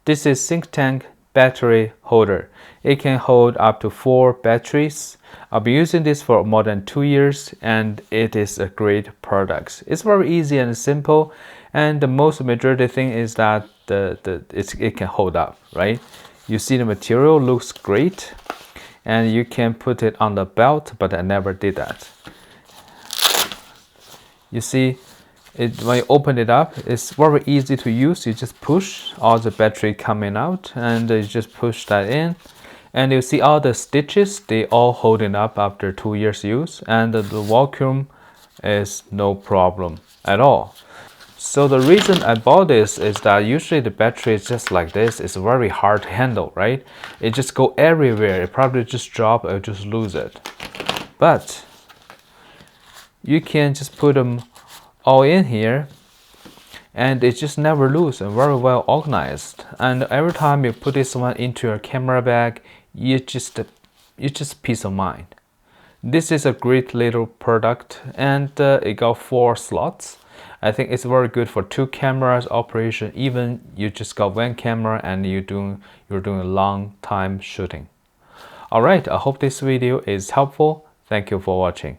This is ThinkTank battery holder. It can hold up to 4 batteries. I'll be using this for more than 2 years and it is a great product. It's very easy and simple, and the most majority thing is that it can hold up, right? You see the material looks great and you can put it on the belt, but I never did that. You see, when you open it up, it's very easy to use. You just push all the battery coming out and you just push that in, and you see all the stitches, they all holding up after 2 years use, and the vacuum is no problem at all. So the reason I bought this is that usually the battery is just like this. It's very hard to handle, right? It just go everywhere. It probably just drop or just lose it. But you can just put them all in here and it just never lose and very well organized. And every time you put this one into your camera bag, you just peace of mind. This is a great little product, and it got 4 slots. I think it's very good for 2 cameras operation. Even you just got 1 camera and you're doing a long time shooting. All right, I hope this video is helpful. Thank you for watching.